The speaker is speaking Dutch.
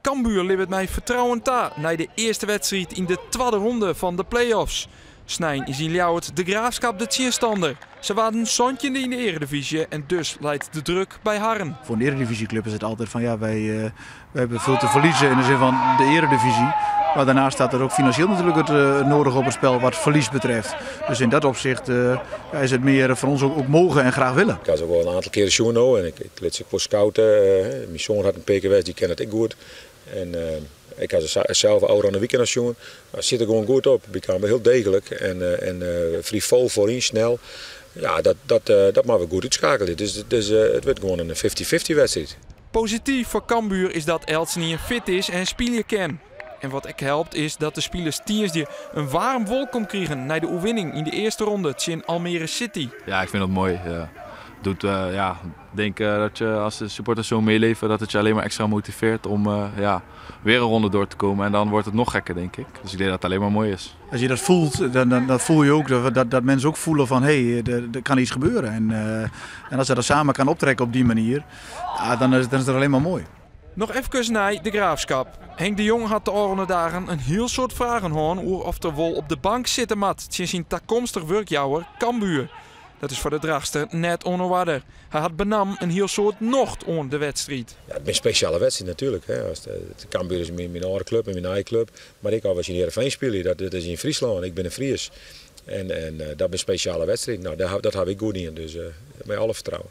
Cambuur liep het mij vertrouwen ta na de eerste wedstrijd in de tweede ronde van de play-offs. Snijn is in Ljouwert de Graafschap de tegenstander. Ze waren een zondje in de Eredivisie en dus leidt de druk bij Harren. Voor een Eredivisieclub is het altijd van ja, wij hebben veel te verliezen in de zin van de Eredivisie. Maar daarnaast staat er ook financieel natuurlijk het nodig op het spel wat verlies betreft. Dus in dat opzicht is het meer voor ons ook mogen en graag willen. Ik had ook wel een aantal keren zien en ik liet ze voor scouten. Mijn zoon had een PKW, die kent het ik goed. En ik had ze zelf ouder aan de weekend als jongen. Het zit er gewoon goed op. Ik kwam heel degelijk en frivol voorin, snel. Ja, dat mag we goed uitschakelen. Dus het wordt gewoon een 50-50 wedstrijd. Positief voor Cambuur is dat Elsenier fit is en spelen kan. En wat ook helpt is dat de spelers die een warm welkom kregen na de overwinning in de eerste ronde tegen Almere City. Ja, ik vind dat mooi. Ja. Ik denk dat je als de supporters zo meeleven dat het je alleen maar extra motiveert om weer een ronde door te komen. En dan wordt het nog gekker, denk ik. Dus ik denk dat het alleen maar mooi is. Als je dat voelt, dan voel je ook dat mensen ook voelen van hé, er kan iets gebeuren. En als ze dat samen kan optrekken op die manier, ja, dan is het alleen maar mooi. Nog even naar de Graafschap. Henk de Jong had de oranje dagen een heel soort vragen hoorn of er wel op de bank zitten mat sinds zijn toekomstig werkjouwer Cambuur. Dat is voor de dragster net onnodig. Hij had benam een heel soort nocht on de wedstrijd. Ja, het is een speciale wedstrijd natuurlijk. Hè. De Cambuur is mijn oude club en mijn eigen club. Maar ik was in Heerenveen spelen, dat is in Friesland. Ik ben een Fries. En dat is een speciale wedstrijd. Nou, dat heb ik goed in, dus met alle vertrouwen.